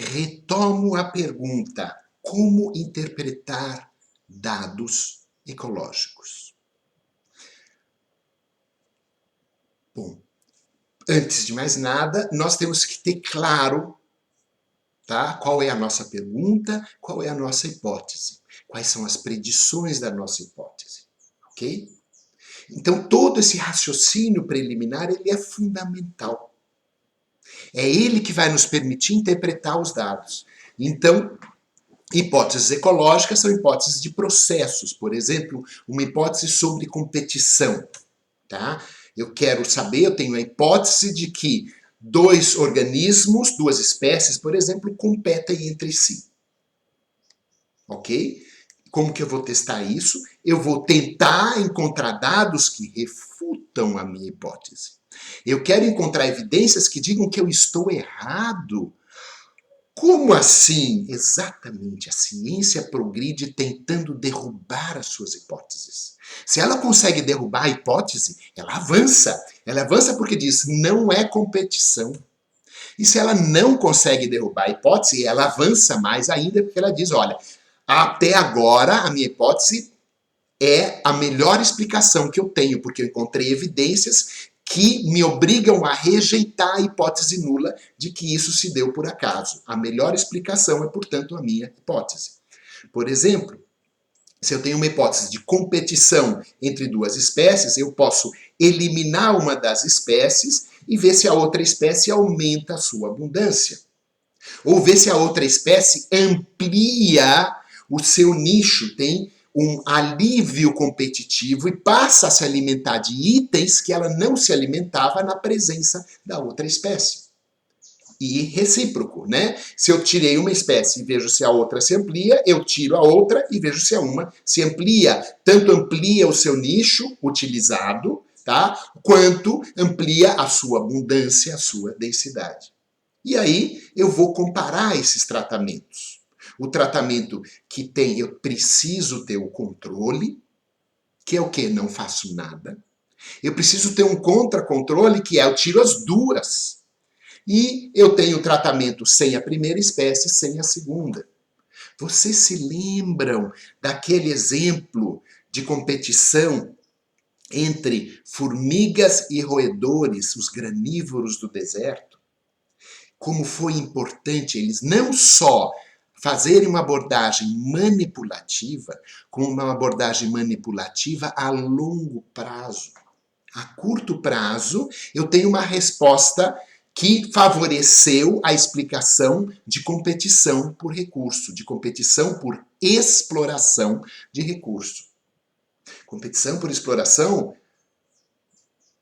retomo a pergunta: como interpretar dados ecológicos? Bom, antes de mais nada, nós temos que ter claro, tá? Qual é a nossa pergunta, qual é a nossa hipótese, quais são as predições da nossa hipótese, ok? Então, todo esse raciocínio preliminar, ele é fundamental. É ele que vai nos permitir interpretar os dados. Então, hipóteses ecológicas são hipóteses de processos. Por exemplo, uma hipótese sobre competição. Tá? Eu quero saber, eu tenho a hipótese de que dois organismos, duas espécies, por exemplo, competem entre si. Ok? Como que eu vou testar isso? Eu vou tentar encontrar dados que refutam a minha hipótese. Eu quero encontrar evidências que digam que eu estou errado. Como assim? Exatamente, a ciência progride tentando derrubar as suas hipóteses. Se ela consegue derrubar a hipótese, ela avança. Ela avança porque diz, não é competição. E se ela não consegue derrubar a hipótese, ela avança mais ainda porque ela diz, olha, até agora a minha hipótese é a melhor explicação que eu tenho, porque eu encontrei evidências que me obrigam a rejeitar a hipótese nula de que isso se deu por acaso. A melhor explicação é, portanto, a minha hipótese. Por exemplo, se eu tenho uma hipótese de competição entre duas espécies, eu posso eliminar uma das espécies e ver se a outra espécie aumenta a sua abundância. Ou ver se a outra espécie amplia o seu nicho, tem um alívio competitivo e passa a se alimentar de itens que ela não se alimentava na presença da outra espécie. E recíproco, né? Se eu tirei uma espécie e vejo se a outra se amplia, eu tiro a outra e vejo se a uma se amplia. Tanto amplia o seu nicho utilizado, tá? Quanto amplia a sua abundância, a sua densidade. E aí eu vou comparar esses tratamentos. O tratamento que tem, eu preciso ter o controle, que é o quê? Não faço nada. Eu preciso ter um contra-controle, que é eu tiro as duas. E eu tenho o tratamento sem a primeira espécie, sem a segunda. Vocês se lembram daquele exemplo de competição entre formigas e roedores, os granívoros do deserto? Como foi importante eles não só fazerem uma abordagem manipulativa, como uma abordagem manipulativa a longo prazo. A curto prazo, eu tenho uma resposta que favoreceu a explicação de competição por recurso, de competição por exploração de recurso. Competição por exploração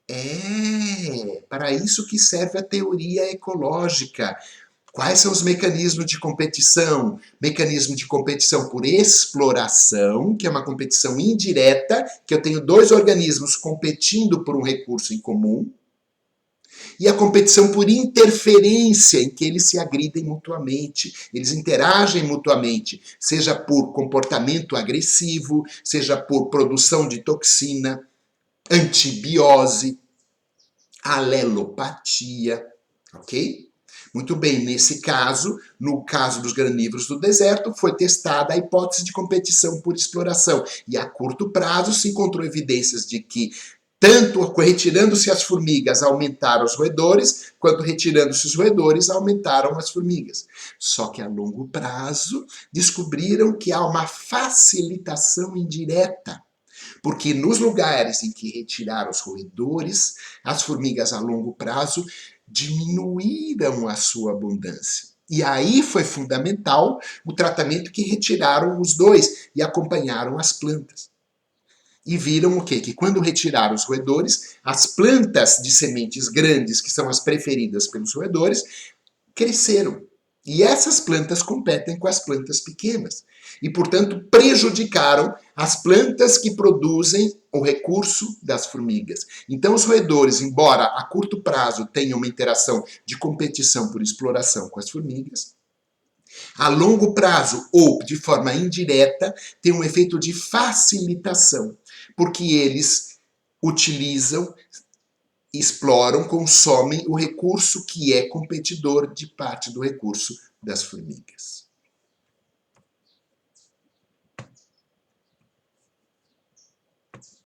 é para isso que serve a teoria ecológica. Quais são os mecanismos de competição? Mecanismo de competição por exploração, que é uma competição indireta, que eu tenho dois organismos competindo por um recurso em comum. E a competição por interferência, em que eles se agridem mutuamente, eles interagem mutuamente, seja por comportamento agressivo, seja por produção de toxina, antibiose, alelopatia, ok? Muito bem, nesse caso, no caso dos granívoros do deserto, foi testada a hipótese de competição por exploração. E a curto prazo se encontrou evidências de que, tanto retirando-se as formigas, aumentaram os roedores, quanto retirando-se os roedores, aumentaram as formigas. Só que a longo prazo, descobriram que há uma facilitação indireta. Porque nos lugares em que retiraram os roedores, as formigas a longo prazo diminuíram a sua abundância. E aí foi fundamental o tratamento que retiraram os dois e acompanharam as plantas. E viram o quê? Que quando retiraram os roedores, as plantas de sementes grandes, que são as preferidas pelos roedores, cresceram. E essas plantas competem com as plantas pequenas. E, portanto, prejudicaram as plantas que produzem o recurso das formigas. Então, os roedores, embora a curto prazo tenham uma interação de competição por exploração com as formigas, a longo prazo ou de forma indireta, tem um efeito de facilitação, porque eles utilizam exploram, consomem o recurso que é competidor de parte do recurso das formigas.